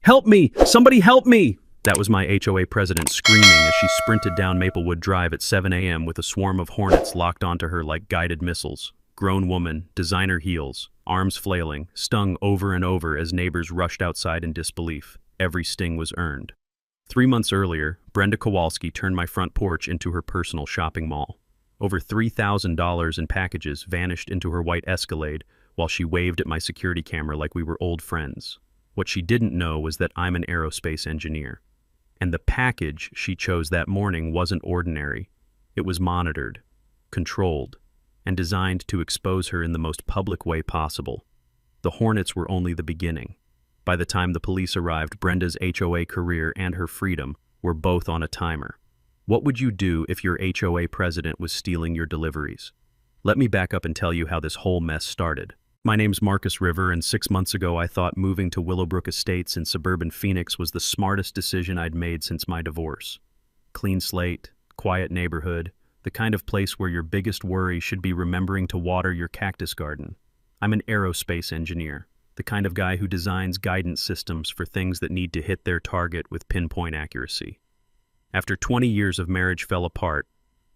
Help me! Somebody help me! That was my HOA president screaming as she sprinted down Maplewood Drive at 7 a.m. with a swarm of Hornets locked onto her like guided missiles. Grown woman, designer heels, arms flailing, stung over and over as neighbors rushed outside in disbelief. Every sting was earned. 3 months earlier, Brenda Kowalski turned my front porch into her personal shopping mall. Over $3,000 in packages vanished into her white Escalade while she waved at my security camera like we were old friends. What she didn't know was that I'm an aerospace engineer. And the package she chose that morning wasn't ordinary. It was monitored, controlled, and designed to expose her in the most public way possible. The Hornets were only the beginning. By the time the police arrived, Brenda's HOA career and her freedom were both on a timer. What would you do if your HOA president was stealing your deliveries? Let me back up and tell you how this whole mess started. My name's Marcus River, and 6 months ago I thought moving to Willowbrook Estates in suburban Phoenix was the smartest decision I'd made since my divorce. Clean slate, quiet neighborhood, the kind of place where your biggest worry should be remembering to water your cactus garden. I'm an aerospace engineer, the kind of guy who designs guidance systems for things that need to hit their target with pinpoint accuracy. After 20 years of marriage fell apart,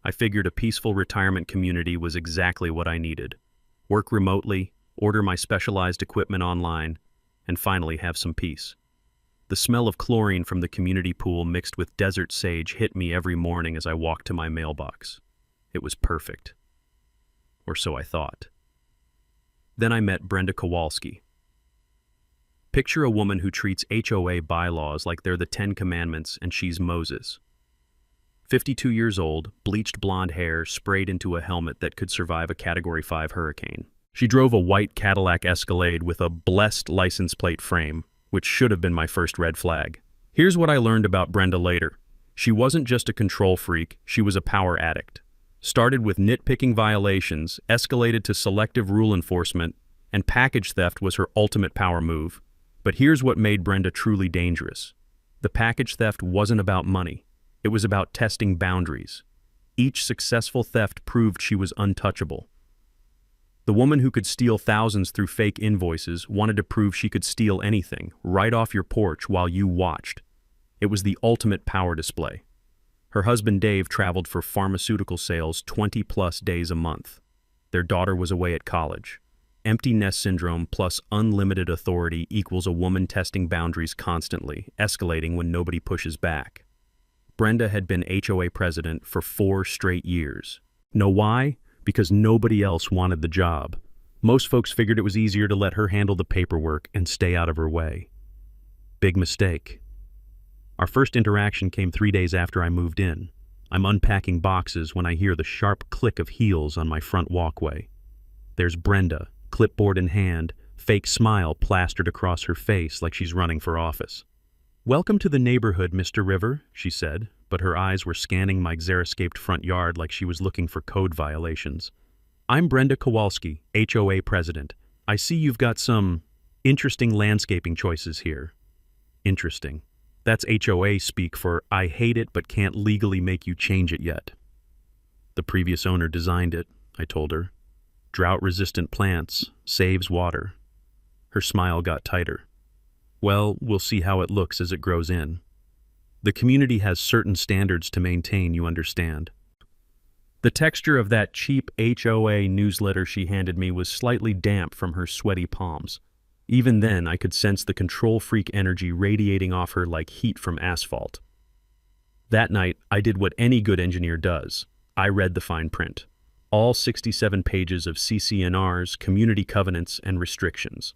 I figured a peaceful retirement community was exactly what I needed. Work remotely, order my specialized equipment online, and finally have some peace. The smell of chlorine from the community pool mixed with desert sage hit me every morning as I walked to my mailbox. It was perfect. Or so I thought. Then I met Brenda Kowalski. Picture a woman who treats HOA bylaws like they're the 10 Commandments and she's Moses. 52 years old, bleached blonde hair sprayed into a helmet that could survive a Category 5 hurricane. She drove a white Cadillac Escalade with a blessed license plate frame, which should have been my first red flag. Here's what I learned about Brenda later. She wasn't just a control freak, she was a power addict. Started with nitpicking violations, escalated to selective rule enforcement, and package theft was her ultimate power move. But here's what made Brenda truly dangerous. The package theft wasn't about money. It was about testing boundaries. Each successful theft proved she was untouchable. The woman who could steal thousands through fake invoices wanted to prove she could steal anything, right off your porch while you watched. It was the ultimate power display. Her husband Dave traveled for pharmaceutical sales 20-plus days a month. Their daughter was away at college. Empty nest syndrome plus unlimited authority equals a woman testing boundaries constantly, escalating when nobody pushes back. Brenda had been HOA president for 4 straight years. Know why? Because nobody else wanted the job. Most folks figured it was easier to let her handle the paperwork and stay out of her way. Big mistake. Our first interaction came 3 days after I moved in. I'm unpacking boxes when I hear the sharp click of heels on my front walkway. There's Brenda, clipboard in hand, fake smile plastered across her face like she's running for office. "Welcome to the neighborhood, Mr. River," she said, but her eyes were scanning my xeriscaped front yard like she was looking for code violations. "I'm Brenda Kowalski, HOA president. I see you've got some interesting landscaping choices here." Interesting. That's HOA speak for "I hate it but can't legally make you change it yet." "The previous owner designed it," I told her. "Drought-resistant plants, saves water." Her smile got tighter. "Well, we'll see how it looks as it grows in. The community has certain standards to maintain, you understand." The texture of that cheap HOA newsletter she handed me was slightly damp from her sweaty palms. Even then, I could sense the control freak energy radiating off her like heat from asphalt. That night, I did what any good engineer does. I read the fine print. All 67 pages of CC&Rs, community covenants, and restrictions.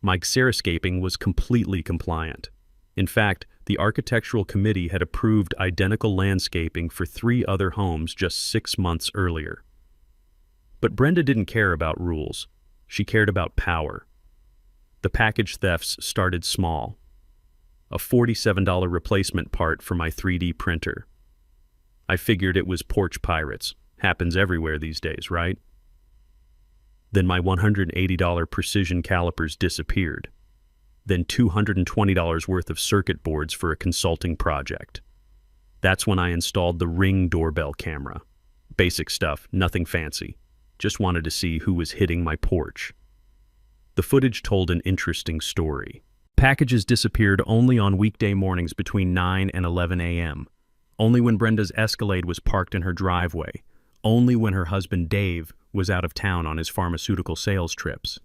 My xeriscaping was completely compliant. In fact, the architectural committee had approved identical landscaping for 3 other homes just 6 months earlier. But Brenda didn't care about rules. She cared about power. The package thefts started small. A $47 replacement part for my 3D printer. I figured it was porch pirates. Happens everywhere these days, right? Then my $180 precision calipers disappeared. Then $220 worth of circuit boards for a consulting project. That's when I installed the Ring doorbell camera. Basic stuff, nothing fancy. Just wanted to see who was hitting my porch. The footage told an interesting story. Packages disappeared only on weekday mornings between 9 and 11 a.m. Only when Brenda's Escalade was parked in her driveway. Only when her husband Dave was out of town on his pharmaceutical sales trips.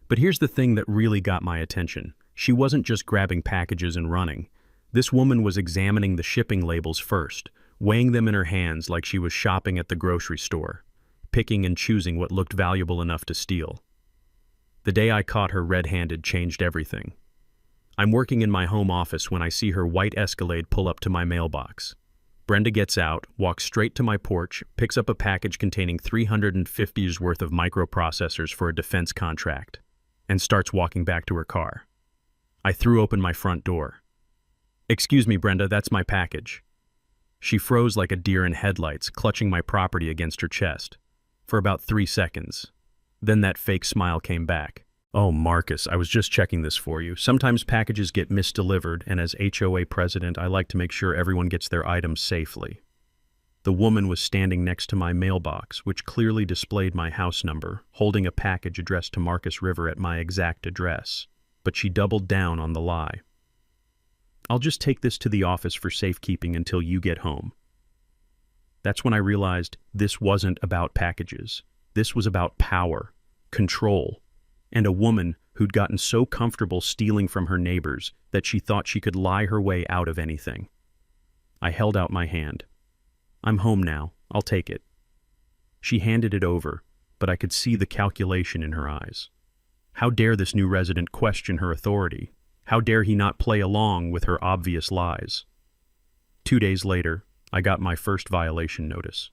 But here's the thing that really got my attention. She wasn't just grabbing packages and running. This woman was examining the shipping labels first, weighing them in her hands like she was shopping at the grocery store, picking and choosing what looked valuable enough to steal. The day I caught her red-handed changed everything. I'm working in my home office when I see her white Escalade pull up to my mailbox. Brenda gets out, walks straight to my porch, picks up a package containing $350's worth of microprocessors for a defense contract, and starts walking back to her car. I threw open my front door. "Excuse me, Brenda, that's my package." She froze like a deer in headlights, clutching my property against her chest. For about 3 seconds. Then that fake smile came back. "Oh, Marcus, I was just checking this for you. Sometimes packages get misdelivered, and as HOA president, I like to make sure everyone gets their items safely." The woman was standing next to my mailbox, which clearly displayed my house number, holding a package addressed to Marcus River at my exact address. But she doubled down on the lie. "I'll just take this to the office for safekeeping until you get home." That's when I realized this wasn't about packages. This was about power, control, and a woman who'd gotten so comfortable stealing from her neighbors that she thought she could lie her way out of anything. I held out my hand. "I'm home now. I'll take it." She handed it over, but I could see the calculation in her eyes. How dare this new resident question her authority? How dare he not play along with her obvious lies? 2 days later, I got my first violation notice.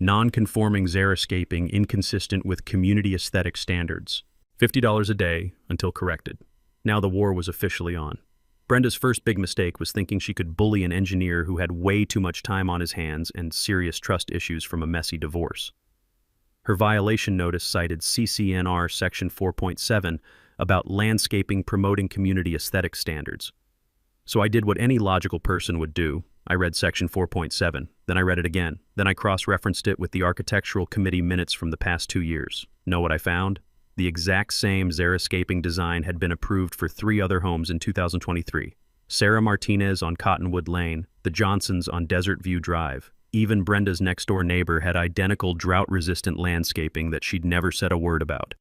Non-conforming xeriscaping inconsistent with community aesthetic standards. $50 a day until corrected. Now the war was officially on. Brenda's first big mistake was thinking she could bully an engineer who had way too much time on his hands and serious trust issues from a messy divorce. Her violation notice cited CCNR Section 4.7 about landscaping promoting community aesthetic standards. So I did what any logical person would do. I read Section 4.7, then I read it again, then I cross-referenced it with the Architectural Committee minutes from the past 2 years. Know what I found? The exact same xeriscaping design had been approved for 3 other homes in 2023. Sarah Martinez on Cottonwood Lane, the Johnsons on Desert View Drive. Even Brenda's next-door neighbor had identical drought-resistant landscaping that she'd never said a word about.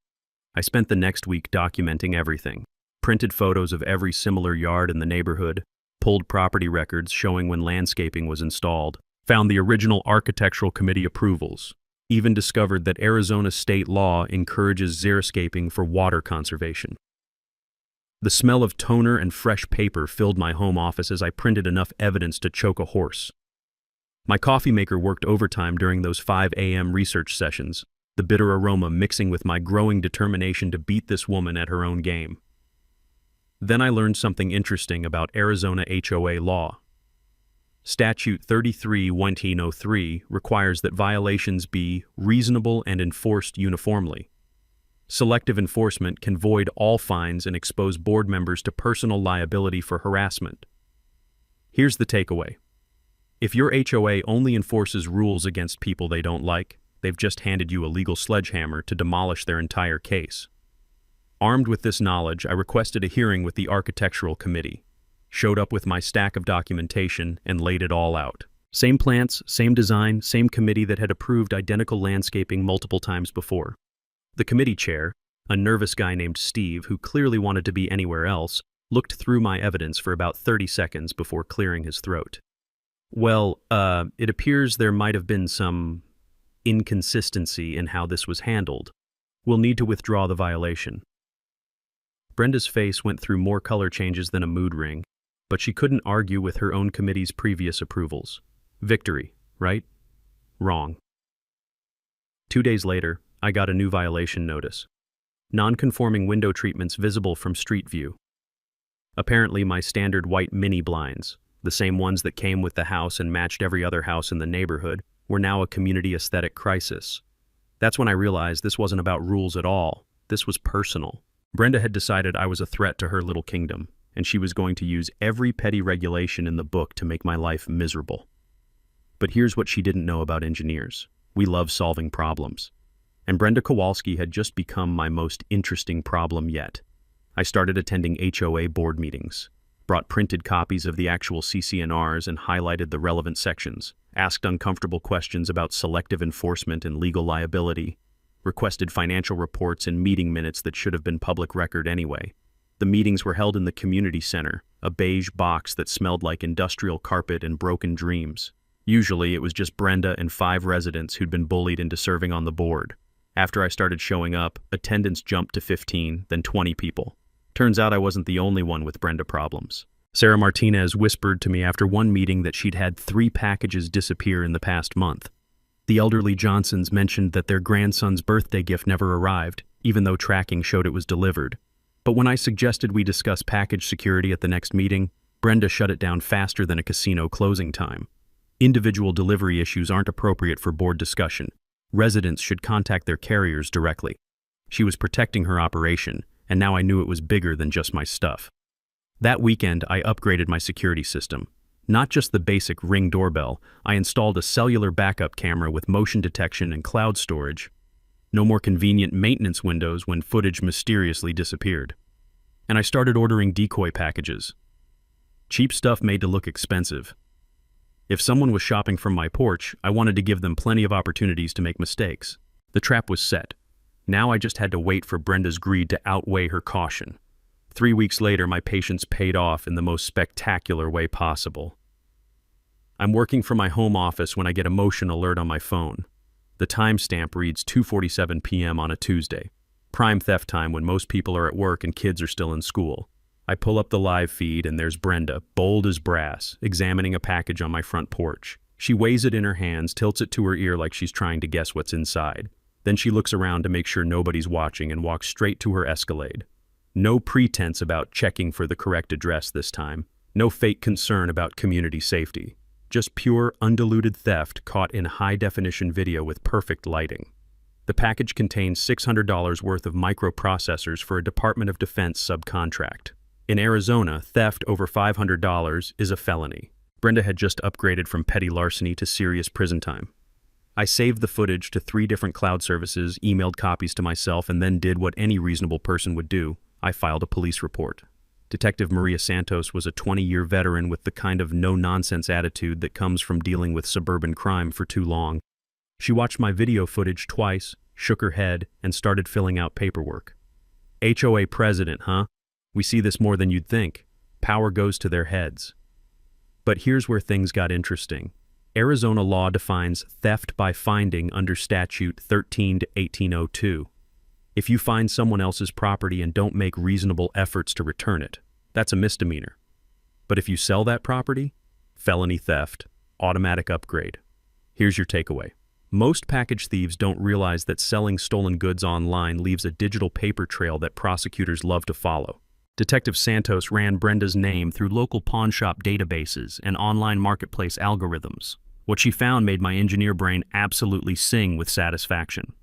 I spent the next week documenting everything. Printed photos of every similar yard in the neighborhood, pulled property records showing when landscaping was installed, found the original Architectural Committee approvals, even discovered that Arizona state law encourages xeriscaping for water conservation. The smell of toner and fresh paper filled my home office as I printed enough evidence to choke a horse. My coffee maker worked overtime during those 5 a.m. research sessions, the bitter aroma mixing with my growing determination to beat this woman at her own game. Then I learned something interesting about Arizona HOA law. Statute 33-1903 requires that violations be reasonable and enforced uniformly. Selective enforcement can void all fines and expose board members to personal liability for harassment. Here's the takeaway. If your HOA only enforces rules against people they don't like, they've just handed you a legal sledgehammer to demolish their entire case. Armed with this knowledge, I requested a hearing with the Architectural Committee, showed up with my stack of documentation, and laid it all out. Same plants, same design, same committee that had approved identical landscaping multiple times before. The committee chair, a nervous guy named Steve who clearly wanted to be anywhere else, looked through my evidence for about 30 seconds before clearing his throat. "Well, it appears there might have been some inconsistency in how this was handled. We'll need to withdraw the violation." Brenda's face went through more color changes than a mood ring, but she couldn't argue with her own committee's previous approvals. Victory, right? Wrong. 2 days later, I got a new violation notice. Non-conforming window treatments visible from street view. Apparently my standard white mini blinds, the same ones that came with the house and matched every other house in the neighborhood, were now a community aesthetic crisis. That's when I realized this wasn't about rules at all. This was personal. Brenda had decided I was a threat to her little kingdom, and she was going to use every petty regulation in the book to make my life miserable. But here's what she didn't know about engineers. We love solving problems. And Brenda Kowalski had just become my most interesting problem yet. I started attending HOA board meetings, brought printed copies of the actual CCNRs and highlighted the relevant sections, asked uncomfortable questions about selective enforcement and legal liability, requested financial reports and meeting minutes that should have been public record anyway. The meetings were held in the community center, a beige box that smelled like industrial carpet and broken dreams. Usually it was just Brenda and 5 residents who'd been bullied into serving on the board. After I started showing up, attendance jumped to 15, then 20 people. Turns out I wasn't the only one with Brenda problems. Sarah Martinez whispered to me after one meeting that she'd had 3 packages disappear in the past month. The elderly Johnsons mentioned that their grandson's birthday gift never arrived, even though tracking showed it was delivered. But when I suggested we discuss package security at the next meeting, Brenda shut it down faster than a casino closing time. Individual delivery issues aren't appropriate for board discussion. Residents should contact their carriers directly. She was protecting her operation, and now I knew it was bigger than just my stuff. That weekend, I upgraded my security system. Not just the basic Ring doorbell, I installed a cellular backup camera with motion detection and cloud storage. No more convenient maintenance windows when footage mysteriously disappeared. And I started ordering decoy packages. Cheap stuff made to look expensive. If someone was shopping from my porch, I wanted to give them plenty of opportunities to make mistakes. The trap was set. Now I just had to wait for Brenda's greed to outweigh her caution. 3 weeks later, my patience paid off in the most spectacular way possible. I'm working from my home office when I get a motion alert on my phone. The timestamp reads 2:47 p.m. on a Tuesday, prime theft time when most people are at work and kids are still in school. I pull up the live feed and there's Brenda, bold as brass, examining a package on my front porch. She weighs it in her hands, tilts it to her ear like she's trying to guess what's inside. Then she looks around to make sure nobody's watching and walks straight to her Escalade. No pretense about checking for the correct address this time. No fake concern about community safety. Just pure, undiluted theft caught in high-definition video with perfect lighting. The package contains $600 worth of microprocessors for a Department of Defense subcontract. In Arizona, theft over $500 is a felony. Brenda had just upgraded from petty larceny to serious prison time. I saved the footage to 3 different cloud services, emailed copies to myself, and then did what any reasonable person would do. I filed a police report. Detective Maria Santos was a 20-year veteran with the kind of no-nonsense attitude that comes from dealing with suburban crime for too long. She watched my video footage twice, shook her head, and started filling out paperwork. HOA president, huh? We see this more than you'd think. Power goes to their heads. But here's where things got interesting. Arizona law defines theft by finding under statute 13-1802. If you find someone else's property and don't make reasonable efforts to return it, that's a misdemeanor. But if you sell that property, felony theft, automatic upgrade. Here's your takeaway. Most package thieves don't realize that selling stolen goods online leaves a digital paper trail that prosecutors love to follow. Detective Santos ran Brenda's name through local pawnshop databases and online marketplace algorithms. What she found made my engineer brain absolutely sing with satisfaction.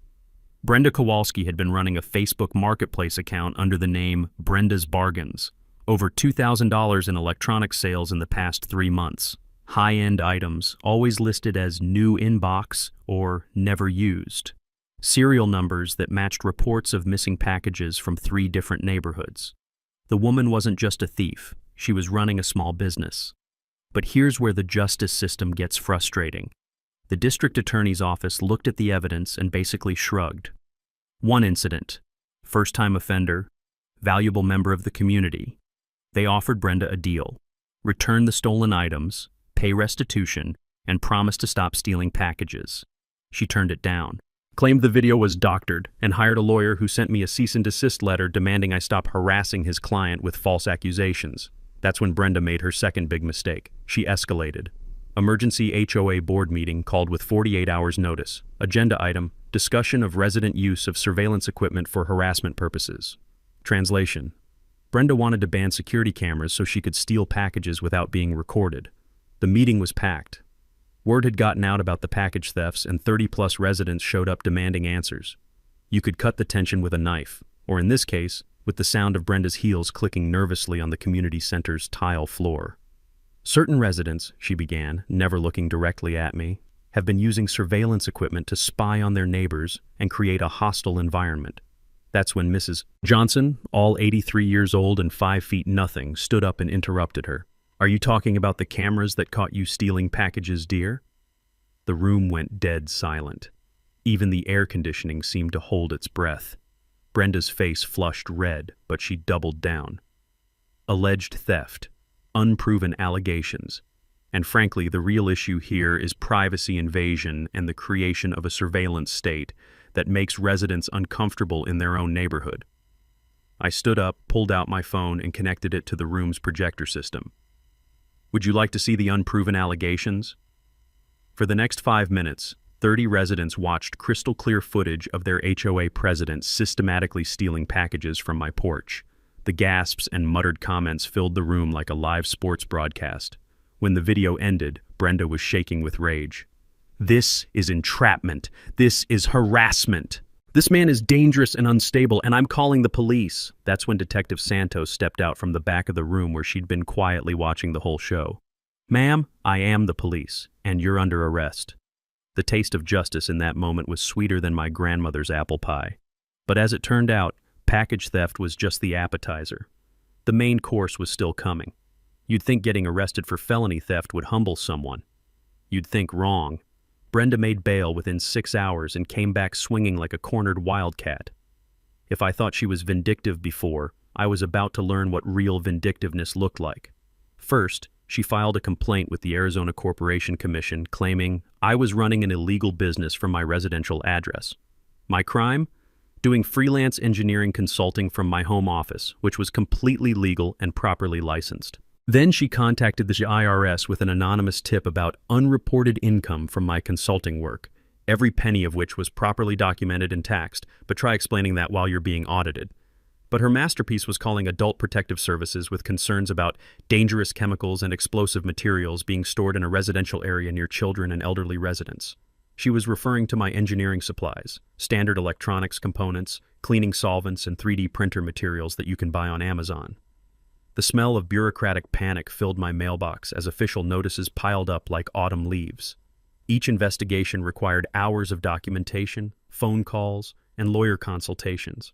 Brenda Kowalski had been running a Facebook marketplace account under the name Brenda's Bargains. Over $2,000 in electronic sales in the past 3 months. High-end items, always listed as new inbox or never used. Serial numbers that matched reports of missing packages from 3 different neighborhoods. The woman wasn't just a thief, she was running a small business. But here's where the justice system gets frustrating. The district attorney's office looked at the evidence and basically shrugged. One incident, first-time offender, valuable member of the community. They offered Brenda a deal. Return the stolen items, pay restitution, and promise to stop stealing packages. She turned it down. Claimed the video was doctored and hired a lawyer who sent me a cease and desist letter demanding I stop harassing his client with false accusations. That's when Brenda made her second big mistake. She escalated. Emergency HOA board meeting called with 48 hours notice. Agenda item, discussion of resident use of surveillance equipment for harassment purposes. Translation. Brenda wanted to ban security cameras so she could steal packages without being recorded. The meeting was packed. Word had gotten out about the package thefts and 30-plus residents showed up demanding answers. You could cut the tension with a knife, or in this case, with the sound of Brenda's heels clicking nervously on the community center's tile floor. Certain residents, she began, never looking directly at me, have been using surveillance equipment to spy on their neighbors and create a hostile environment. That's when Mrs. Johnson, all 83 years old and 5 feet nothing, stood up and interrupted her. "Are you talking about the cameras that caught you stealing packages, dear?" The room went dead silent. Even the air conditioning seemed to hold its breath. Brenda's face flushed red, but she doubled down. Alleged theft, unproven allegations, and frankly, the real issue here is privacy invasion and the creation of a surveillance state that makes residents uncomfortable in their own neighborhood. I stood up, pulled out my phone, and connected it to the room's projector system. "Would you like to see the unproven allegations?" For the next 5 minutes, 30 residents watched crystal-clear footage of their HOA president systematically stealing packages from my porch. The gasps and muttered comments filled the room like a live sports broadcast. When the video ended, Brenda was shaking with rage. "This is entrapment. This is harassment. This man is dangerous and unstable, and I'm calling the police." That's when Detective Santos stepped out from the back of the room where she'd been quietly watching the whole show. "Ma'am, I am the police, and you're under arrest." The taste of justice in that moment was sweeter than my grandmother's apple pie. But as it turned out, package theft was just the appetizer. The main course was still coming. You'd think getting arrested for felony theft would humble someone. You'd think wrong. Brenda made bail within 6 hours and came back swinging like a cornered wildcat. If I thought she was vindictive before, I was about to learn what real vindictiveness looked like. First, she filed a complaint with the Arizona Corporation Commission claiming I was running an illegal business from my residential address. My crime? Doing freelance engineering consulting from my home office, which was completely legal and properly licensed. Then she contacted the IRS with an anonymous tip about unreported income from my consulting work, every penny of which was properly documented and taxed, but try explaining that while you're being audited. But her masterpiece was calling Adult Protective Services with concerns about dangerous chemicals and explosive materials being stored in a residential area near children and elderly residents. She was referring to my engineering supplies, standard electronics components, cleaning solvents, and 3D printer materials that you can buy on Amazon. The smell of bureaucratic panic filled my mailbox as official notices piled up like autumn leaves. Each investigation required hours of documentation, phone calls, and lawyer consultations.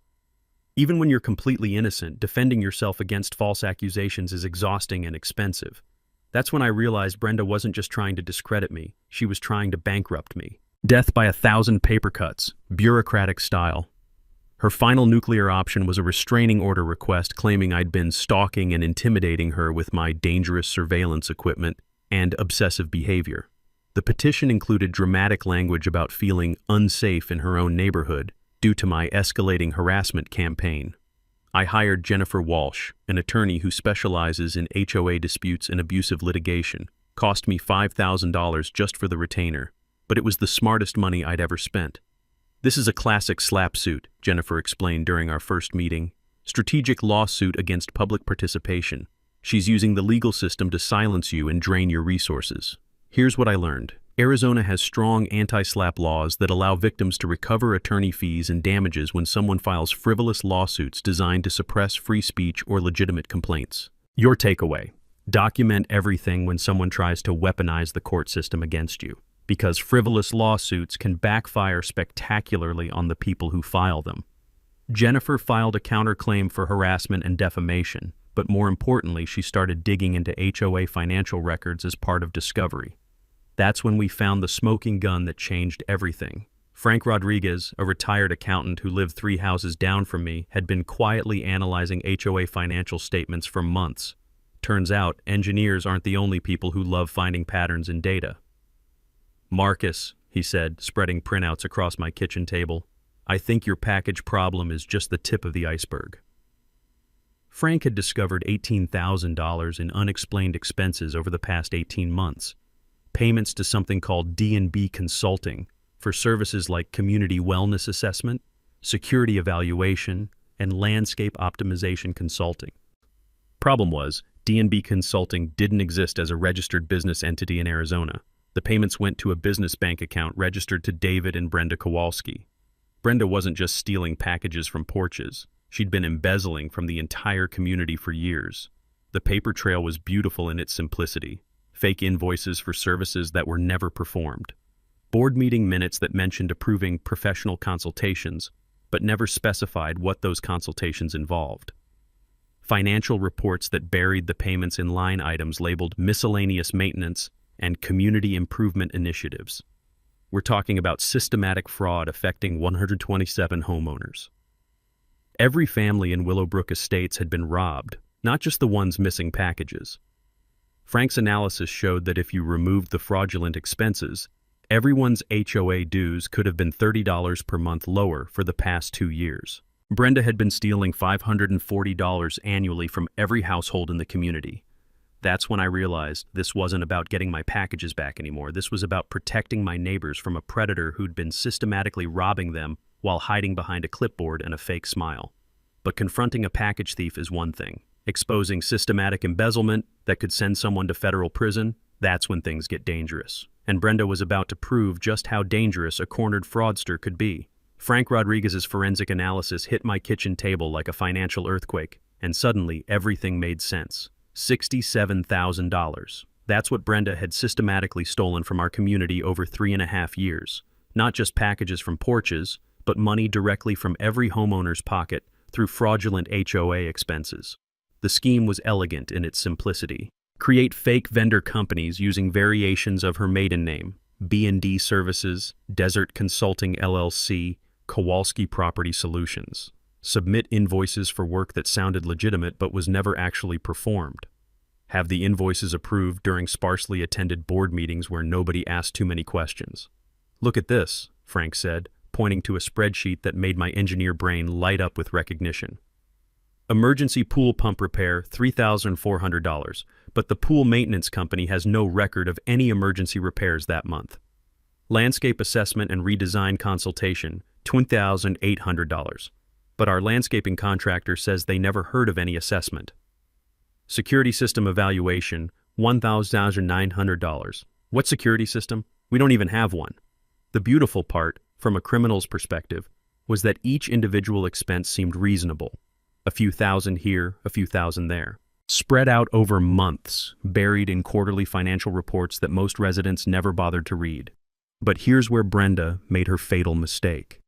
Even when you're completely innocent, defending yourself against false accusations is exhausting and expensive. That's when I realized Brenda wasn't just trying to discredit me, she was trying to bankrupt me. Death by 1,000 paper cuts, bureaucratic style. Her final nuclear option was a restraining order request claiming I'd been stalking and intimidating her with my dangerous surveillance equipment and obsessive behavior. The petition included dramatic language about feeling unsafe in her own neighborhood due to my escalating harassment campaign. I hired Jennifer Walsh, an attorney who specializes in HOA disputes and abusive litigation. Cost me $5,000 just for the retainer, but it was the smartest money I'd ever spent. "This is a classic slap suit," Jennifer explained during our first meeting. "Strategic lawsuit against public participation. She's using the legal system to silence you and drain your resources." Here's what I learned. Arizona has strong anti-slap laws that allow victims to recover attorney fees and damages when someone files frivolous lawsuits designed to suppress free speech or legitimate complaints. Your takeaway: document everything when someone tries to weaponize the court system against you, because frivolous lawsuits can backfire spectacularly on the people who file them. Jennifer filed a counterclaim for harassment and defamation, but more importantly, she started digging into HOA financial records as part of discovery. That's when we found the smoking gun that changed everything. Frank Rodriguez, a retired accountant who lived 3 houses down from me, had been quietly analyzing HOA financial statements for months. Turns out, engineers aren't the only people who love finding patterns in data. "Marcus," he said, spreading printouts across my kitchen table, "I think your package problem is just the tip of the iceberg." Frank had discovered $18,000 in unexplained expenses over the past 18 months. Payments to something called D&B Consulting for services like community wellness assessment, security evaluation, and landscape optimization consulting. Problem was, D&B Consulting didn't exist as a registered business entity in Arizona. The payments went to a business bank account registered to David and Brenda Kowalski. Brenda wasn't just stealing packages from porches. She'd been embezzling from the entire community for years. The paper trail was beautiful in its simplicity. Fake invoices for services that were never performed. Board meeting minutes that mentioned approving professional consultations, but never specified what those consultations involved. Financial reports that buried the payments in line items labeled miscellaneous maintenance and community improvement initiatives. We're talking about systematic fraud affecting 127 homeowners. Every family in Willowbrook Estates had been robbed, not just the ones missing packages. Frank's analysis showed that if you removed the fraudulent expenses, everyone's HOA dues could have been $30 per month lower for the past 2 years. Brenda had been stealing $540 annually from every household in the community. That's when I realized this wasn't about getting my packages back anymore. This was about protecting my neighbors from a predator who'd been systematically robbing them while hiding behind a clipboard and a fake smile. But confronting a package thief is one thing. Exposing systematic embezzlement that could send someone to federal prison, that's when things get dangerous. And Brenda was about to prove just how dangerous a cornered fraudster could be. Frank Rodriguez's forensic analysis hit my kitchen table like a financial earthquake, and suddenly everything made sense. $67,000. That's what Brenda had systematically stolen from our community over 3.5 years. Not just packages from porches, but money directly from every homeowner's pocket through fraudulent HOA expenses. The scheme was elegant in its simplicity. Create fake vendor companies using variations of her maiden name, B&D Services, Desert Consulting LLC, Kowalski Property Solutions. Submit invoices for work that sounded legitimate but was never actually performed. Have the invoices approved during sparsely attended board meetings where nobody asked too many questions. Look at this, Frank said, pointing to a spreadsheet that made my engineer brain light up with recognition. Emergency pool pump repair, $3,400, but the pool maintenance company has no record of any emergency repairs that month. Landscape assessment and redesign consultation, $2,800, but our landscaping contractor says they never heard of any assessment. Security system evaluation, $1,900. What security system? We don't even have one. The beautiful part, from a criminal's perspective, was that each individual expense seemed reasonable. A few thousand here, a few thousand there. Spread out over months, buried in quarterly financial reports that most residents never bothered to read. But here's where Brenda made her fatal mistake.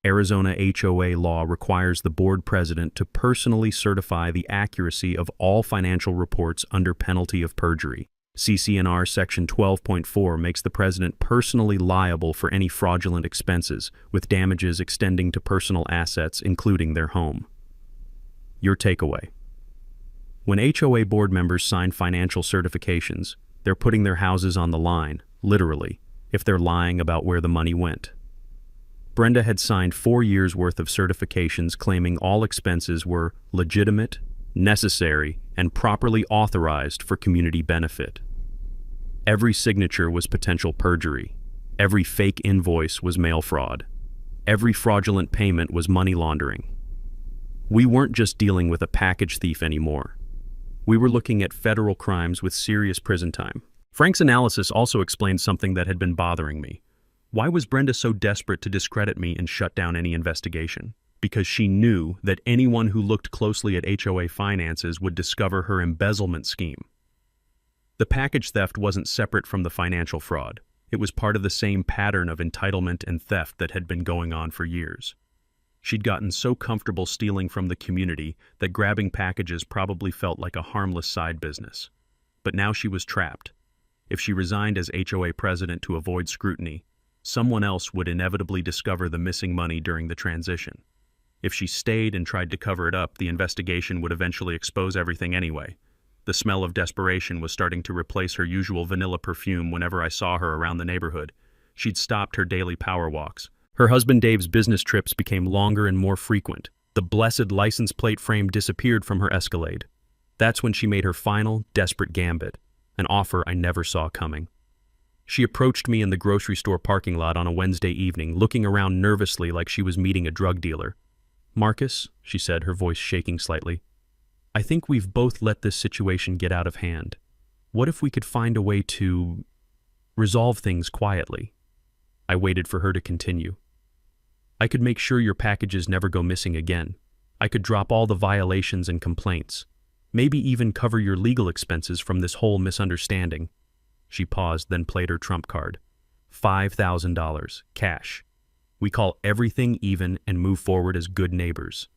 Arizona HOA law requires the board president to personally certify the accuracy of all financial reports under penalty of perjury. CC&R Section 12.4 makes the president personally liable for any fraudulent expenses, with damages extending to personal assets, including their home. Your takeaway. When HOA board members sign financial certifications, they're putting their houses on the line, literally, if they're lying about where the money went. Brenda had signed 4 years' worth of certifications claiming all expenses were legitimate, necessary, and properly authorized for community benefit. Every signature was potential perjury. Every fake invoice was mail fraud. Every fraudulent payment was money laundering. We weren't just dealing with a package thief anymore. We were looking at federal crimes with serious prison time. Frank's analysis also explained something that had been bothering me. Why was Brenda so desperate to discredit me and shut down any investigation? Because she knew that anyone who looked closely at HOA finances would discover her embezzlement scheme. The package theft wasn't separate from the financial fraud. It was part of the same pattern of entitlement and theft that had been going on for years. She'd gotten so comfortable stealing from the community that grabbing packages probably felt like a harmless side business. But now she was trapped. If she resigned as HOA president to avoid scrutiny, someone else would inevitably discover the missing money during the transition. If she stayed and tried to cover it up, the investigation would eventually expose everything anyway. The smell of desperation was starting to replace her usual vanilla perfume whenever I saw her around the neighborhood. She'd stopped her daily power walks. Her husband Dave's business trips became longer and more frequent. The blessed license plate frame disappeared from her Escalade. That's when she made her final, desperate gambit, an offer I never saw coming. She approached me in the grocery store parking lot on a Wednesday evening, looking around nervously like she was meeting a drug dealer. "Marcus," she said, her voice shaking slightly, "I think we've both let this situation get out of hand. What if we could find a way to resolve things quietly?" I waited for her to continue. "I could make sure your packages never go missing again. I could drop all the violations and complaints. Maybe even cover your legal expenses from this whole misunderstanding." She paused, then played her trump card. $5,000, cash. We call everything even and move forward as good neighbors.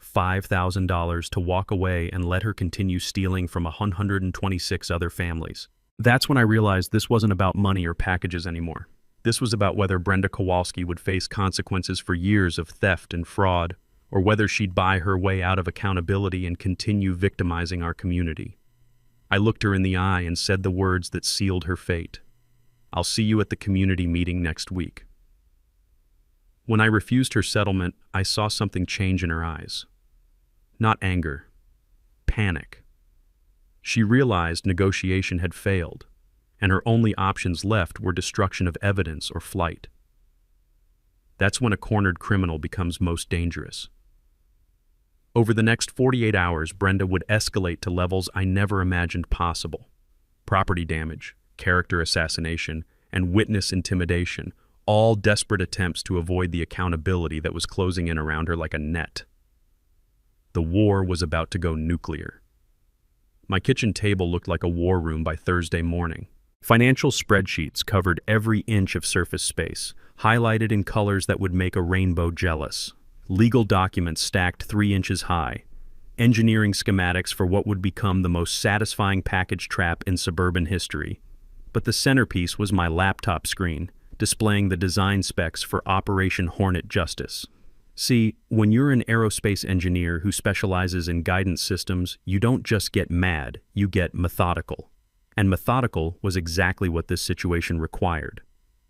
$5,000 to walk away and let her continue stealing from 126 other families. That's when I realized this wasn't about money or packages anymore. This was about whether Brenda Kowalski would face consequences for years of theft and fraud, or whether she'd buy her way out of accountability and continue victimizing our community. I looked her in the eye and said the words that sealed her fate. I'll see you at the community meeting next week. When I refused her settlement, I saw something change in her eyes. Not anger, panic. She realized negotiation had failed, and her only options left were destruction of evidence or flight. That's when a cornered criminal becomes most dangerous. Over the next 48 hours, Brenda would escalate to levels I never imagined possible. Property damage, character assassination, and witness intimidation, all desperate attempts to avoid the accountability that was closing in around her like a net. The war was about to go nuclear. My kitchen table looked like a war room by Thursday morning. Financial spreadsheets covered every inch of surface space, highlighted in colors that would make a rainbow jealous. Legal documents stacked 3 inches high. Engineering schematics for what would become the most satisfying package trap in suburban history. But the centerpiece was my laptop screen, displaying the design specs for Operation Hornet Justice. See, when you're an aerospace engineer who specializes in guidance systems, you don't just get mad, you get methodical. And methodical was exactly what this situation required.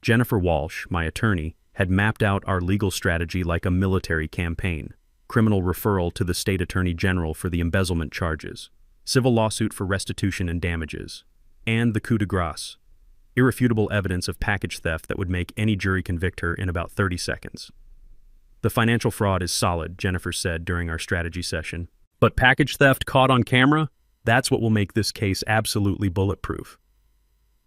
Jennifer Walsh, my attorney, had mapped out our legal strategy like a military campaign. Criminal referral to the state attorney general for the embezzlement charges, civil lawsuit for restitution and damages, and the coup de grace, irrefutable evidence of package theft that would make any jury convict her in about 30 seconds. The financial fraud is solid, Jennifer said during our strategy session. But package theft caught on camera? That's what will make this case absolutely bulletproof.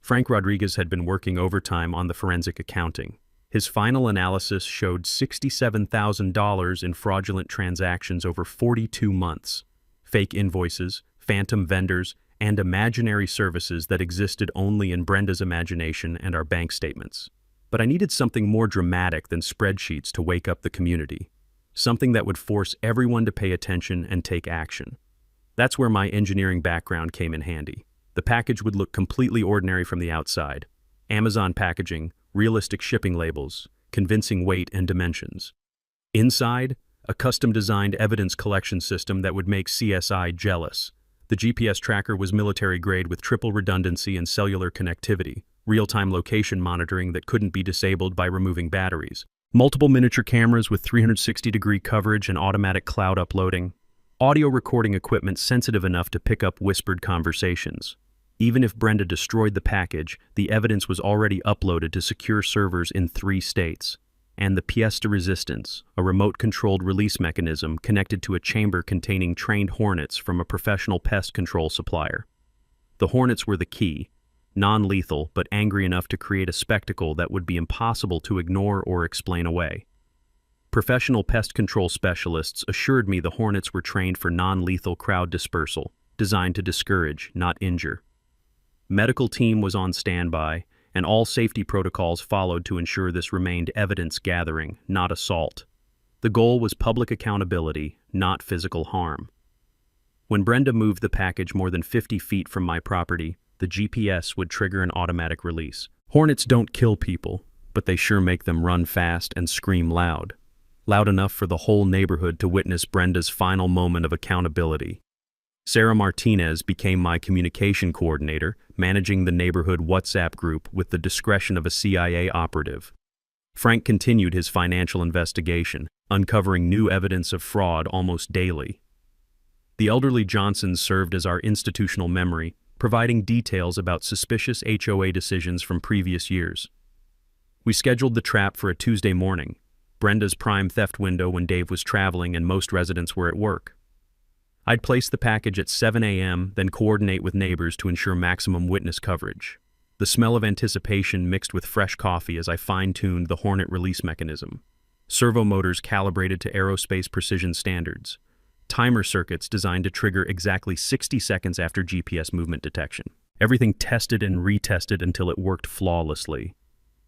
Frank Rodriguez had been working overtime on the forensic accounting. His final analysis showed $67,000 in fraudulent transactions over 42 months, fake invoices, phantom vendors, and imaginary services that existed only in Brenda's imagination and our bank statements. But I needed something more dramatic than spreadsheets to wake up the community, something that would force everyone to pay attention and take action. That's where my engineering background came in handy. The package would look completely ordinary from the outside. Amazon packaging, realistic shipping labels, convincing weight and dimensions. Inside, a custom-designed evidence collection system that would make CSI jealous. The GPS tracker was military-grade with triple redundancy and cellular connectivity, real-time location monitoring that couldn't be disabled by removing batteries, multiple miniature cameras with 360-degree coverage and automatic cloud uploading, audio recording equipment sensitive enough to pick up whispered conversations. Even if Brenda destroyed the package, the evidence was already uploaded to secure servers in 3 states. And the pièce de resistance, a remote-controlled release mechanism connected to a chamber containing trained Hornets from a professional pest control supplier. The Hornets were the key, non-lethal but angry enough to create a spectacle that would be impossible to ignore or explain away. Professional pest control specialists assured me the Hornets were trained for non-lethal crowd dispersal, designed to discourage, not injure. Medical team was on standby, and all safety protocols followed to ensure this remained evidence gathering, not assault. The goal was public accountability, not physical harm. When Brenda moved the package more than 50 feet from my property, the GPS would trigger an automatic release. Hornets don't kill people, but they sure make them run fast and scream loud. Loud enough for the whole neighborhood to witness Brenda's final moment of accountability. Sarah Martinez became my communication coordinator, managing the neighborhood WhatsApp group with the discretion of a CIA operative. Frank continued his financial investigation, uncovering new evidence of fraud almost daily. The elderly Johnsons served as our institutional memory, providing details about suspicious HOA decisions from previous years. We scheduled the trap for a Tuesday morning, Brenda's prime theft window when Dave was traveling and most residents were at work. I'd place the package at 7 a.m., then coordinate with neighbors to ensure maximum witness coverage. The smell of anticipation mixed with fresh coffee as I fine-tuned the Hornet release mechanism. Servo motors calibrated to aerospace precision standards. Timer circuits designed to trigger exactly 60 seconds after GPS movement detection. Everything tested and retested until it worked flawlessly.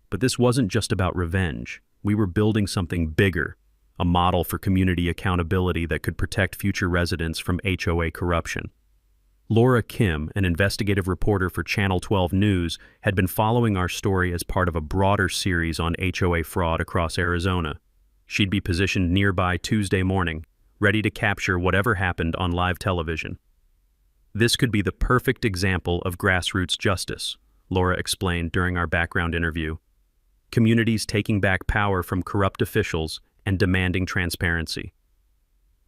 But this wasn't just about revenge. We were building something bigger, a model for community accountability that could protect future residents from HOA corruption. Laura Kim, an investigative reporter for Channel 12 News, had been following our story as part of a broader series on HOA fraud across Arizona. She'd be positioned nearby Tuesday morning, ready to capture whatever happened on live television. This could be the perfect example of grassroots justice, Laura explained during our background interview. Communities taking back power from corrupt officials and demanding transparency.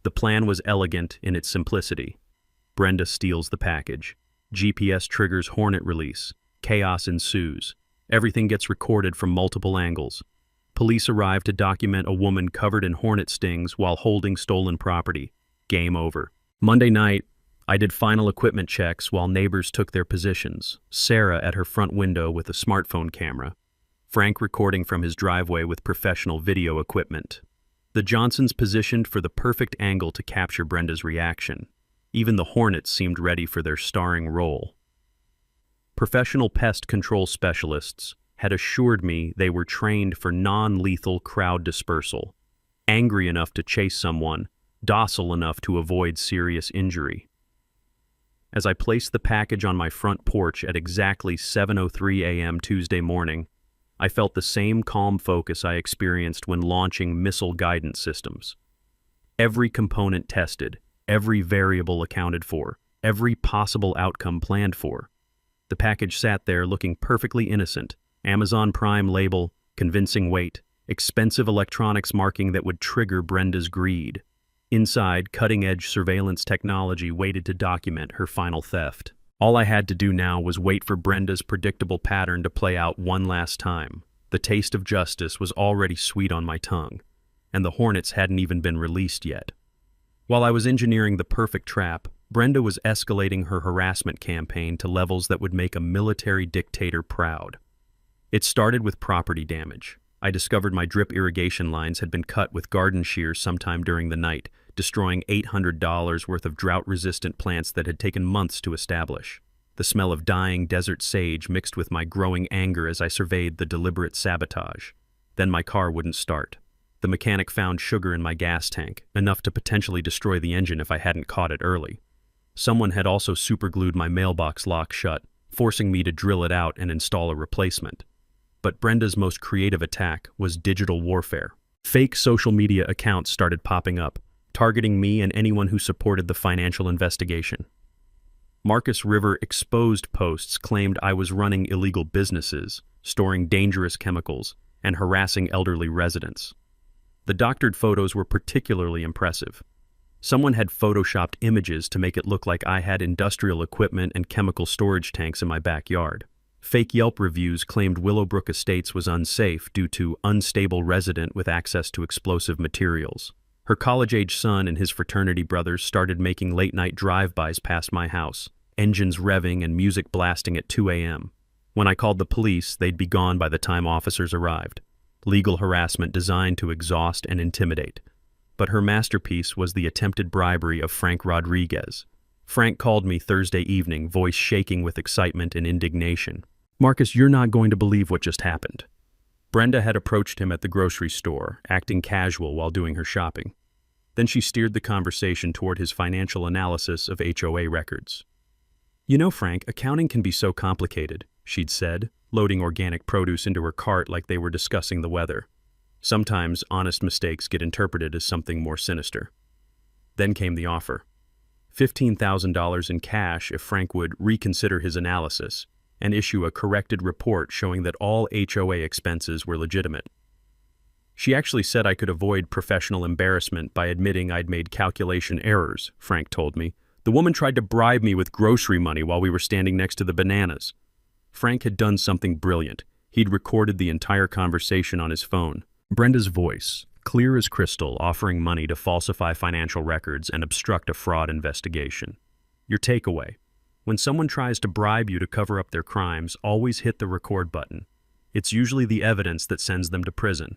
The plan was elegant in its simplicity. Brenda steals the package. GPS triggers Hornet release. Chaos ensues. Everything gets recorded from multiple angles. Police arrive to document a woman covered in Hornet stings while holding stolen property. Game over. Monday night, I did final equipment checks while neighbors took their positions. Sarah at her front window with a smartphone camera. Frank recording from his driveway with professional video equipment. The Johnsons positioned for the perfect angle to capture Brenda's reaction. Even the Hornets seemed ready for their starring role. Professional pest control specialists had assured me they were trained for non-lethal crowd dispersal, angry enough to chase someone, docile enough to avoid serious injury. As I placed the package on my front porch at exactly 7:03 a.m. Tuesday morning, I felt the same calm focus I experienced when launching missile guidance systems. Every component tested, every variable accounted for, every possible outcome planned for. The package sat there looking perfectly innocent. Amazon Prime label, convincing weight, expensive electronics marking that would trigger Brenda's greed. Inside, cutting-edge surveillance technology waited to document her final theft. All I had to do now was wait for Brenda's predictable pattern to play out one last time. The taste of justice was already sweet on my tongue, and the Hornets hadn't even been released yet. While I was engineering the perfect trap, Brenda was escalating her harassment campaign to levels that would make a military dictator proud. It started with property damage. I discovered my drip irrigation lines had been cut with garden shears sometime during the night, destroying $800 worth of drought-resistant plants that had taken months to establish. The smell of dying desert sage mixed with my growing anger as I surveyed the deliberate sabotage. Then my car wouldn't start. The mechanic found sugar in my gas tank, enough to potentially destroy the engine if I hadn't caught it early. Someone had also superglued my mailbox lock shut, forcing me to drill it out and install a replacement. But Brenda's most creative attack was digital warfare. Fake social media accounts started popping up, targeting me and anyone who supported the financial investigation. Marcus River exposed posts claimed I was running illegal businesses, storing dangerous chemicals, and harassing elderly residents. The doctored photos were particularly impressive. Someone had photoshopped images to make it look like I had industrial equipment and chemical storage tanks in my backyard. Fake Yelp reviews claimed Willowbrook Estates was unsafe due to unstable resident with access to explosive materials. Her college-age son and his fraternity brothers started making late-night drive-bys past my house, engines revving and music blasting at 2 a.m. When I called the police, they'd be gone by the time officers arrived. Legal harassment designed to exhaust and intimidate. But her masterpiece was the attempted bribery of Frank Rodriguez. Frank called me Thursday evening, voice shaking with excitement and indignation. "Marcus, you're not going to believe what just happened." Brenda had approached him at the grocery store, acting casual while doing her shopping. Then she steered the conversation toward his financial analysis of HOA records. "You know, Frank, accounting can be so complicated," she'd said, loading organic produce into her cart like they were discussing the weather. Sometimes honest mistakes get interpreted as something more sinister. Then came the offer. $15,000 in cash if Frank would reconsider his analysis and issue a corrected report showing that all HOA expenses were legitimate. She actually said I could avoid professional embarrassment by admitting I'd made calculation errors, Frank told me. "The woman tried to bribe me with grocery money while we were standing next to the bananas." Frank had done something brilliant. He'd recorded the entire conversation on his phone. Brenda's voice, clear as crystal, offering money to falsify financial records and obstruct a fraud investigation. Your takeaway: when someone tries to bribe you to cover up their crimes, always hit the record button. It's usually the evidence that sends them to prison.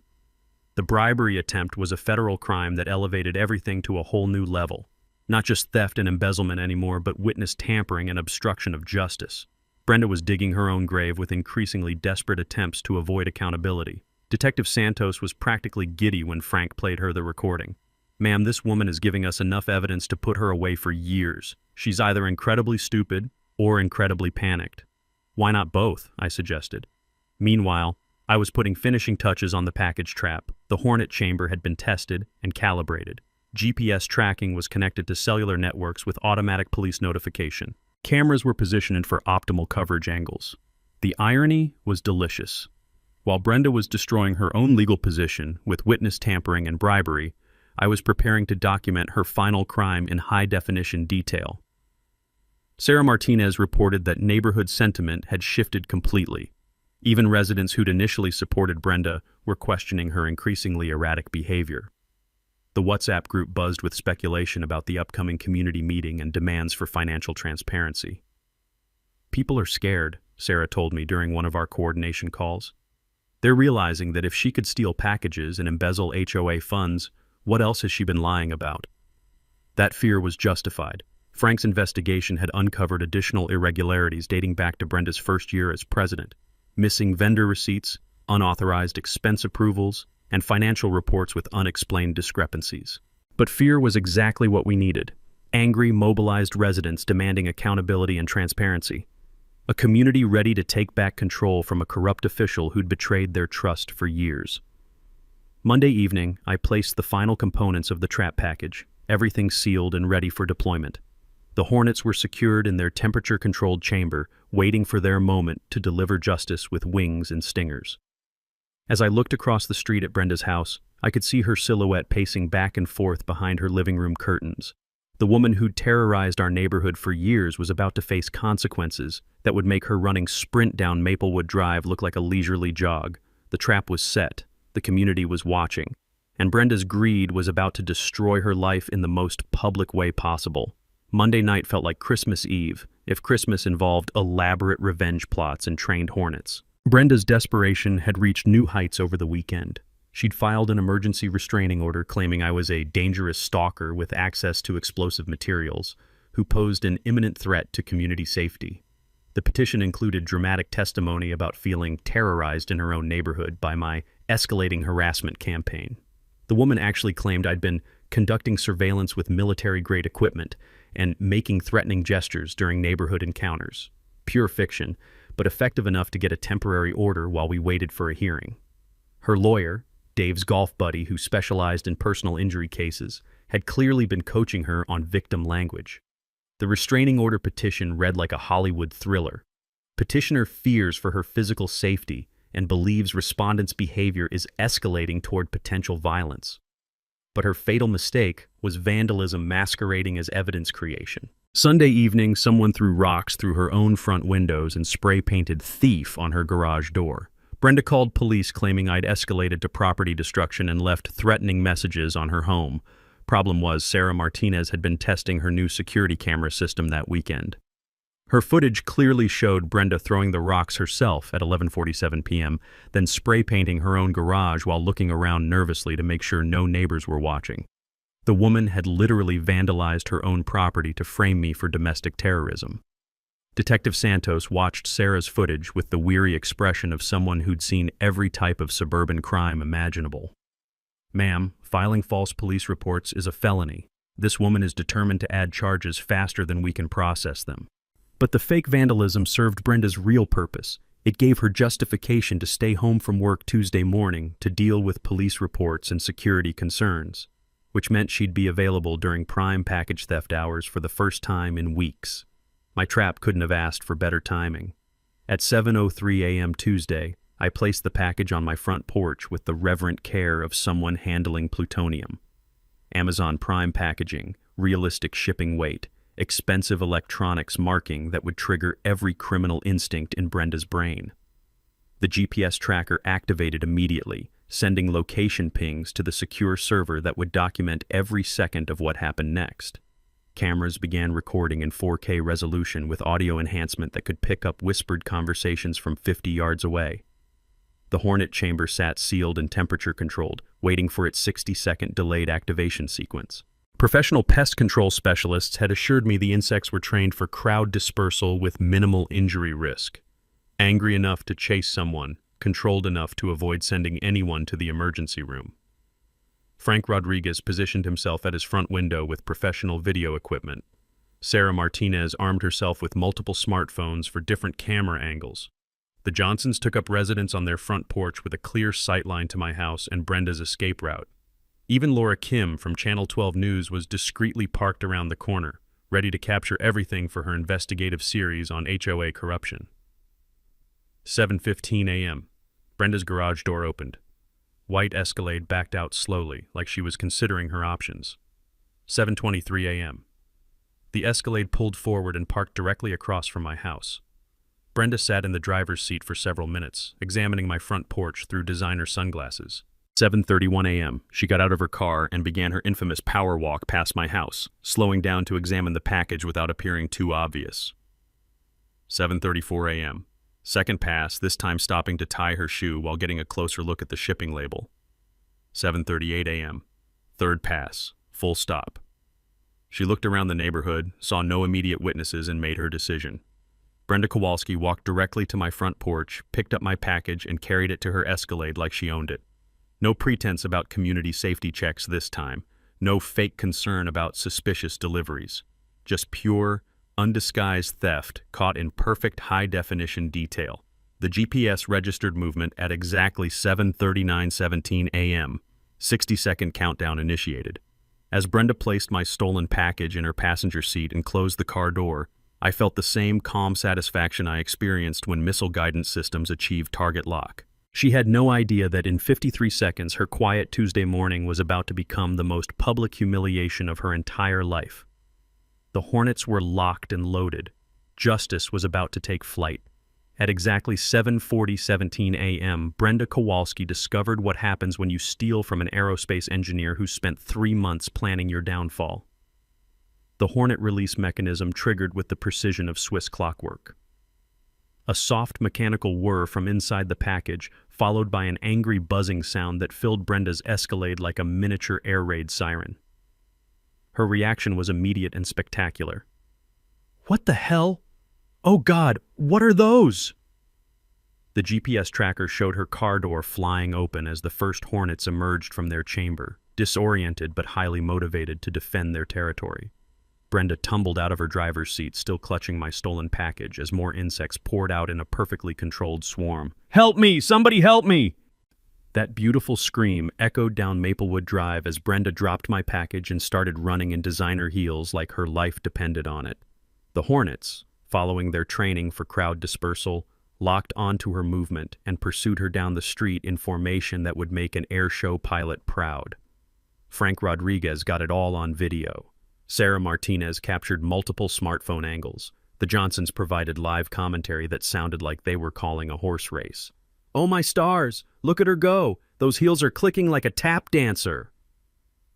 The bribery attempt was a federal crime that elevated everything to a whole new level. Not just theft and embezzlement anymore, but witness tampering and obstruction of justice. Brenda was digging her own grave with increasingly desperate attempts to avoid accountability. Detective Santos was practically giddy when Frank played her the recording. "Ma'am, this woman is giving us enough evidence to put her away for years. She's either incredibly stupid or incredibly panicked." "Why not both?" I suggested. Meanwhile, I was putting finishing touches on the package trap. The Hornet chamber had been tested and calibrated. GPS tracking was connected to cellular networks with automatic police notification. Cameras were positioned for optimal coverage angles. The irony was delicious. While Brenda was destroying her own legal position with witness tampering and bribery, I was preparing to document her final crime in high-definition detail. Sarah Martinez reported that neighborhood sentiment had shifted completely. Even residents who'd initially supported Brenda were questioning her increasingly erratic behavior. The WhatsApp group buzzed with speculation about the upcoming community meeting and demands for financial transparency. "People are scared," Sarah told me during one of our coordination calls. "They're realizing that if she could steal packages and embezzle HOA funds, what else has she been lying about?" That fear was justified. Frank's investigation had uncovered additional irregularities dating back to Brenda's first year as president: missing vendor receipts, unauthorized expense approvals, and financial reports with unexplained discrepancies. But fear was exactly what we needed: angry, mobilized residents demanding accountability and transparency. A community ready to take back control from a corrupt official who'd betrayed their trust for years. Monday evening, I placed the final components of the trap package, everything sealed and ready for deployment. The Hornets were secured in their temperature-controlled chamber, waiting for their moment to deliver justice with wings and stingers. As I looked across the street at Brenda's house, I could see her silhouette pacing back and forth behind her living room curtains. The woman who'd terrorized our neighborhood for years was about to face consequences that would make her running sprint down Maplewood Drive look like a leisurely jog. The trap was set, the community was watching, and Brenda's greed was about to destroy her life in the most public way possible. Monday night felt like Christmas Eve, if Christmas involved elaborate revenge plots and trained hornets. Brenda's desperation had reached new heights over the weekend. She'd filed an emergency restraining order claiming I was a dangerous stalker with access to explosive materials, who posed an imminent threat to community safety. The petition included dramatic testimony about feeling terrorized in her own neighborhood by my escalating harassment campaign. The woman actually claimed I'd been conducting surveillance with military-grade equipment and making threatening gestures during neighborhood encounters. Pure fiction, but effective enough to get a temporary order while we waited for a hearing. Her lawyer, Dave's golf buddy who specialized in personal injury cases, had clearly been coaching her on victim language. The restraining order petition read like a Hollywood thriller. Petitioner fears for her physical safety and believes respondents' behavior is escalating toward potential violence. But her fatal mistake was vandalism masquerading as evidence creation. Sunday evening, someone threw rocks through her own front windows and spray-painted "thief" on her garage door. Brenda called police claiming I'd escalated to property destruction and left threatening messages on her home. Problem was, Sarah Martinez had been testing her new security camera system that weekend. Her footage clearly showed Brenda throwing the rocks herself at 11:47 p.m., then spray-painting her own garage while looking around nervously to make sure no neighbors were watching. The woman had literally vandalized her own property to frame me for domestic terrorism. Detective Santos watched Sarah's footage with the weary expression of someone who'd seen every type of suburban crime imaginable. "Ma'am, filing false police reports is a felony. This woman is determined to add charges faster than we can process them." But the fake vandalism served Brenda's real purpose. It gave her justification to stay home from work Tuesday morning to deal with police reports and security concerns, which meant she'd be available during prime package theft hours for the first time in weeks. My trap couldn't have asked for better timing. At 7:03 a.m. Tuesday, I placed the package on my front porch with the reverent care of someone handling plutonium. Amazon Prime packaging, realistic shipping weight, expensive electronics marking that would trigger every criminal instinct in Brenda's brain. The GPS tracker activated immediately, sending location pings to the secure server that would document every second of what happened next. Cameras began recording in 4K resolution with audio enhancement that could pick up whispered conversations from 50 yards away. The Hornet chamber sat sealed and temperature-controlled, waiting for its 60-second delayed activation sequence. Professional pest control specialists had assured me the insects were trained for crowd dispersal with minimal injury risk. Angry enough to chase someone, controlled enough to avoid sending anyone to the emergency room. Frank Rodriguez positioned himself at his front window with professional video equipment. Sarah Martinez armed herself with multiple smartphones for different camera angles. The Johnsons took up residence on their front porch with a clear sightline to my house and Brenda's escape route. Even Laura Kim from Channel 12 News was discreetly parked around the corner, ready to capture everything for her investigative series on HOA corruption. 7:15 a.m. Brenda's garage door opened. White Escalade backed out slowly, like she was considering her options. 7:23 a.m. The Escalade pulled forward and parked directly across from my house. Brenda sat in the driver's seat for several minutes, examining my front porch through designer sunglasses. 7:31 a.m. She got out of her car and began her infamous power walk past my house, slowing down to examine the package without appearing too obvious. 7:34 a.m. Second pass, this time stopping to tie her shoe while getting a closer look at the shipping label. 7:38 a.m. Third pass, full stop. She looked around the neighborhood, saw no immediate witnesses, and made her decision. Brenda Kowalski walked directly to my front porch, picked up my package, and carried it to her Escalade like she owned it. No pretense about community safety checks this time. No fake concern about suspicious deliveries. Just pure, undisguised theft caught in perfect high-definition detail. The GPS registered movement at exactly 7:39:17 a.m. 60-second countdown initiated. As Brenda placed my stolen package in her passenger seat and closed the car door, I felt the same calm satisfaction I experienced when missile guidance systems achieved target lock. She had no idea that in 53 seconds her quiet Tuesday morning was about to become the most public humiliation of her entire life. The Hornets were locked and loaded. Justice was about to take flight. At exactly 7:40:17 a.m., Brenda Kowalski discovered what happens when you steal from an aerospace engineer who spent 3 months planning your downfall. The Hornet release mechanism triggered with the precision of Swiss clockwork. A soft mechanical whir from inside the package, followed by an angry buzzing sound that filled Brenda's Escalade like a miniature air raid siren. Her reaction was immediate and spectacular. "What the hell? Oh God, what are those?" The GPS tracker showed her car door flying open as the first Hornets emerged from their chamber, disoriented but highly motivated to defend their territory. Brenda tumbled out of her driver's seat, still clutching my stolen package, as more insects poured out in a perfectly controlled swarm. "Help me! Somebody help me!" That beautiful scream echoed down Maplewood Drive as Brenda dropped my package and started running in designer heels like her life depended on it. The Hornets, following their training for crowd dispersal, locked onto her movement and pursued her down the street in formation that would make an air show pilot proud. Frank Rodriguez got it all on video. Sarah Martinez captured multiple smartphone angles. The Johnsons provided live commentary that sounded like they were calling a horse race. "Oh my stars! Look at her go! Those heels are clicking like a tap dancer!"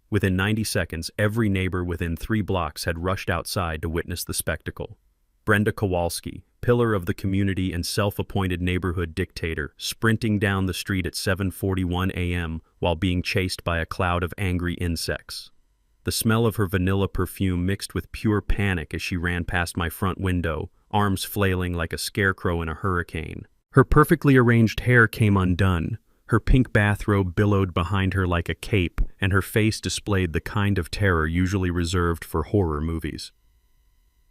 Within 90 seconds, every neighbor within 3 blocks had rushed outside to witness the spectacle. Brenda Kowalski, pillar of the community and self-appointed neighborhood dictator, sprinting down the street at 7:41 a.m. while being chased by a cloud of angry insects. The smell of her vanilla perfume mixed with pure panic as she ran past my front window, arms flailing like a scarecrow in a hurricane. Her perfectly arranged hair came undone. Her pink bathrobe billowed behind her like a cape, and her face displayed the kind of terror usually reserved for horror movies.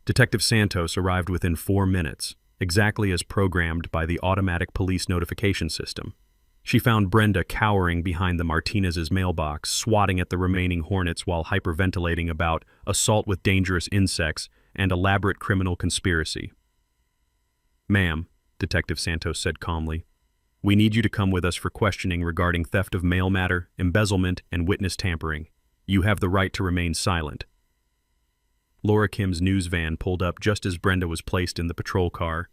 Detective Santos arrived within 4 minutes, exactly as programmed by the automatic police notification system. She found Brenda cowering behind the Martinez's mailbox, swatting at the remaining Hornets while hyperventilating about assault with dangerous insects and elaborate criminal conspiracy. "Ma'am," Detective Santos said calmly, "we need you to come with us for questioning regarding theft of mail matter, embezzlement, and witness tampering. You have the right to remain silent." Laura Kim's news van pulled up just as Brenda was placed in the patrol car.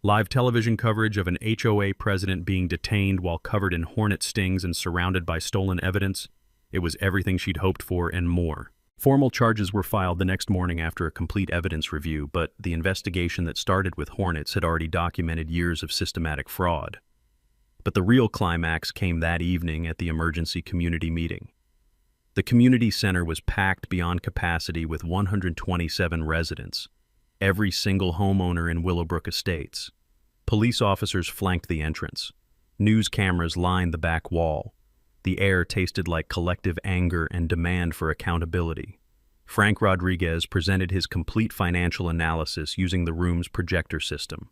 Live television coverage of an HOA president being detained while covered in hornet stings and surrounded by stolen evidence. It was everything she'd hoped for and more. Formal charges were filed the next morning after a complete evidence review, but the investigation that started with Hornets had already documented years of systematic fraud. But the real climax came that evening at the emergency community meeting. The community center was packed beyond capacity with 127 residents, every single homeowner in Willowbrook Estates. Police officers flanked the entrance. News cameras lined the back wall. The air tasted like collective anger and demand for accountability. Frank Rodriguez presented his complete financial analysis using the room's projector system.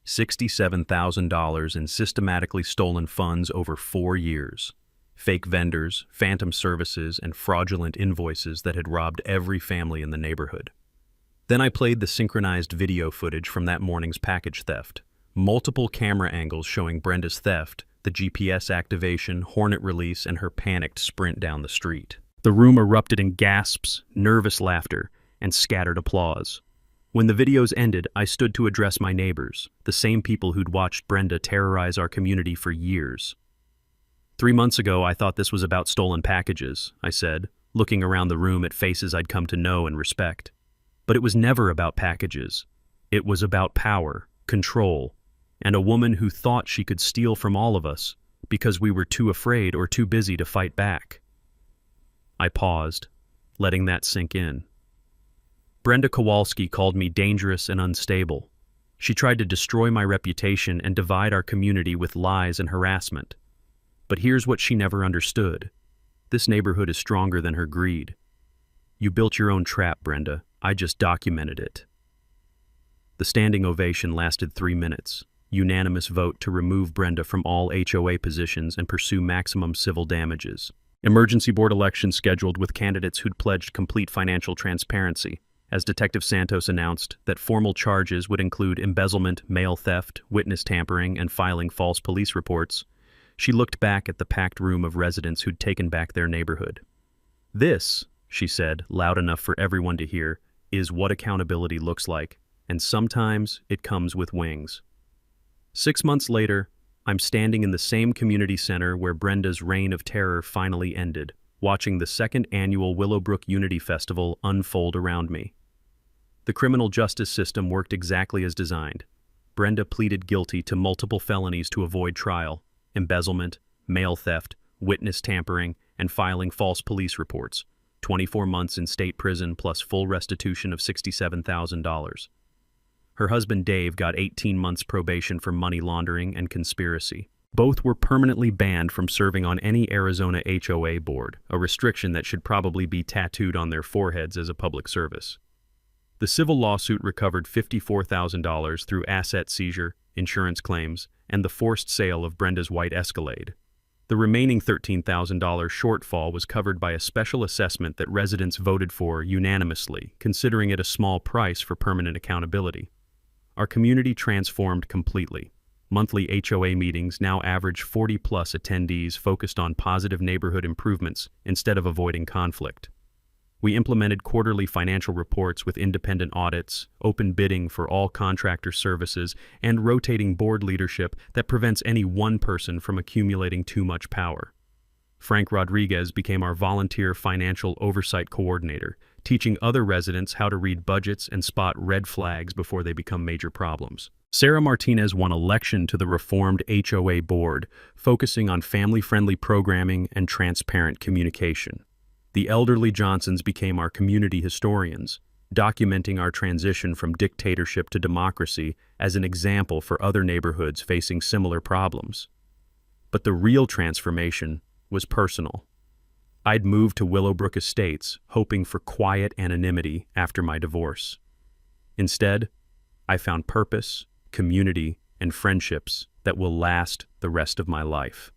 $67,000 in systematically stolen funds over 4 years. Fake vendors, phantom services, and fraudulent invoices that had robbed every family in the neighborhood. Then I played the synchronized video footage from that morning's package theft. Multiple camera angles showing Brenda's theft, the GPS activation, Hornet release, and her panicked sprint down the street. The room erupted in gasps, nervous laughter, and scattered applause. When the videos ended, I stood to address my neighbors, the same people who'd watched Brenda terrorize our community for years. 3 months ago, I thought this was about stolen packages, I said, looking around the room at faces I'd come to know and respect. But it was never about packages. It was about power, control, and a woman who thought she could steal from all of us because we were too afraid or too busy to fight back. I paused, letting that sink in. Brenda Kowalski called me dangerous and unstable. She tried to destroy my reputation and divide our community with lies and harassment. But here's what she never understood. This neighborhood is stronger than her greed. You built your own trap, Brenda. I just documented it. The standing ovation lasted 3 minutes. Unanimous vote to remove Brenda from all HOA positions and pursue maximum civil damages. Emergency board election scheduled with candidates who'd pledged complete financial transparency, as Detective Santos announced that formal charges would include embezzlement, mail theft, witness tampering, and filing false police reports. She looked back at the packed room of residents who'd taken back their neighborhood. This, she said, loud enough for everyone to hear, is what accountability looks like, and sometimes it comes with wings. 6 months later, I'm standing in the same community center where Brenda's reign of terror finally ended, watching the second annual Willowbrook Unity Festival unfold around me. The criminal justice system worked exactly as designed. Brenda pleaded guilty to multiple felonies to avoid trial: embezzlement, mail theft, witness tampering, and filing false police reports. 24 months in state prison plus full restitution of $67,000. Her husband Dave got 18 months probation for money laundering and conspiracy. Both were permanently banned from serving on any Arizona HOA board, a restriction that should probably be tattooed on their foreheads as a public service. The civil lawsuit recovered $54,000 through asset seizure, insurance claims, and the forced sale of Brenda's white Escalade. The remaining $13,000 shortfall was covered by a special assessment that residents voted for unanimously, considering it a small price for permanent accountability. Our community transformed completely. Monthly HOA meetings now average 40-plus attendees focused on positive neighborhood improvements instead of avoiding conflict. We implemented quarterly financial reports with independent audits, open bidding for all contractor services, and rotating board leadership that prevents any one person from accumulating too much power. Frank Rodriguez became our volunteer financial oversight coordinator, teaching other residents how to read budgets and spot red flags before they become major problems. Sarah Martinez won election to the reformed HOA board, focusing on family-friendly programming and transparent communication. The elderly Johnsons became our community historians, documenting our transition from dictatorship to democracy as an example for other neighborhoods facing similar problems. But the real transformation was personal. I'd moved to Willowbrook Estates, hoping for quiet anonymity after my divorce. Instead, I found purpose, community, and friendships that will last the rest of my life.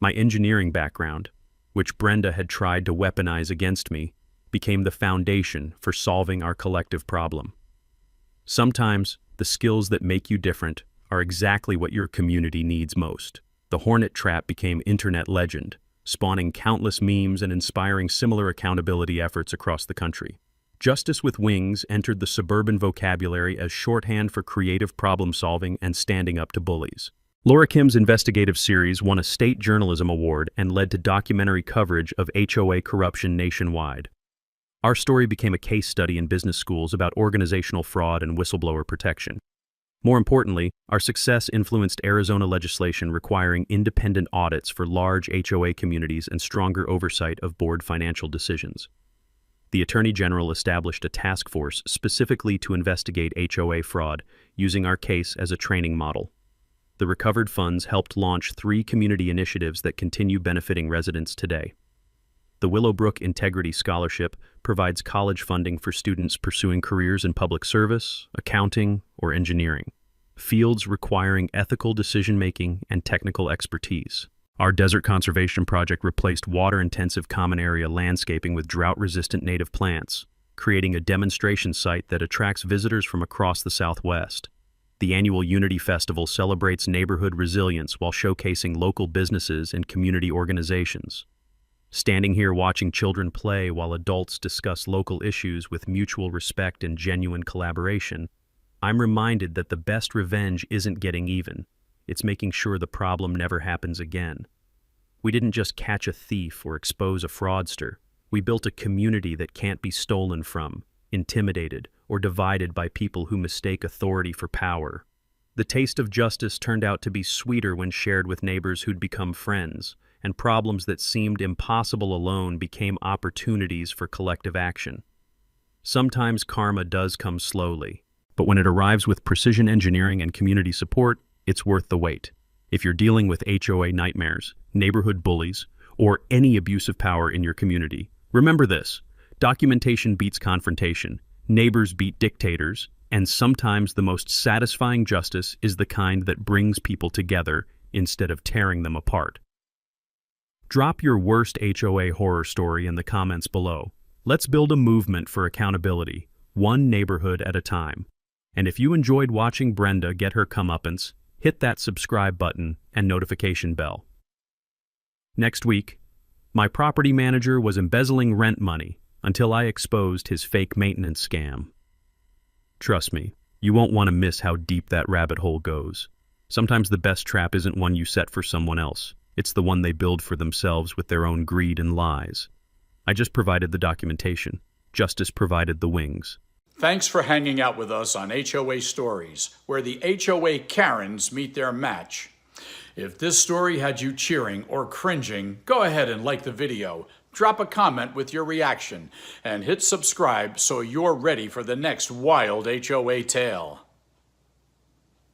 My engineering background, which Brenda had tried to weaponize against me, became the foundation for solving our collective problem. Sometimes, the skills that make you different are exactly what your community needs most. The Hornet trap became internet legend, spawning countless memes and inspiring similar accountability efforts across the country. Justice with Wings entered the suburban vocabulary as shorthand for creative problem-solving and standing up to bullies. Laura Kim's investigative series won a state journalism award and led to documentary coverage of HOA corruption nationwide. Our story became a case study in business schools about organizational fraud and whistleblower protection. More importantly, our success influenced Arizona legislation requiring independent audits for large HOA communities and stronger oversight of board financial decisions. The Attorney General established a task force specifically to investigate HOA fraud, using our case as a training model. The recovered funds helped launch 3 community initiatives that continue benefiting residents today. The Willowbrook Integrity Scholarship provides college funding for students pursuing careers in public service, accounting, or engineering, fields requiring ethical decision-making and technical expertise. Our desert conservation project replaced water-intensive common area landscaping with drought-resistant native plants, creating a demonstration site that attracts visitors from across the Southwest. The annual Unity Festival celebrates neighborhood resilience while showcasing local businesses and community organizations. Standing here watching children play while adults discuss local issues with mutual respect and genuine collaboration, I'm reminded that the best revenge isn't getting even. It's making sure the problem never happens again. We didn't just catch a thief or expose a fraudster. We built a community that can't be stolen from, intimidated, or divided by people who mistake authority for power. The taste of justice turned out to be sweeter when shared with neighbors who'd become friends, and problems that seemed impossible alone became opportunities for collective action. Sometimes karma does come slowly, but when it arrives with precision engineering and community support, it's worth the wait. If you're dealing with HOA nightmares, neighborhood bullies, or any abuse of power in your community, remember this: documentation beats confrontation, neighbors beat dictators, and sometimes the most satisfying justice is the kind that brings people together instead of tearing them apart. Drop your worst HOA horror story in the comments below. Let's build a movement for accountability, one neighborhood at a time. And if you enjoyed watching Brenda get her comeuppance, hit that subscribe button and notification bell. Next week, my property manager was embezzling rent money until I exposed his fake maintenance scam. Trust me, you won't want to miss how deep that rabbit hole goes. Sometimes the best trap isn't one you set for someone else. It's the one they build for themselves with their own greed and lies. I just provided the documentation. Justice provided the wings. Thanks for hanging out with us on HOA Stories, where the HOA Karens meet their match. If this story had you cheering or cringing, go ahead and like the video, drop a comment with your reaction, and hit subscribe so you're ready for the next wild HOA tale.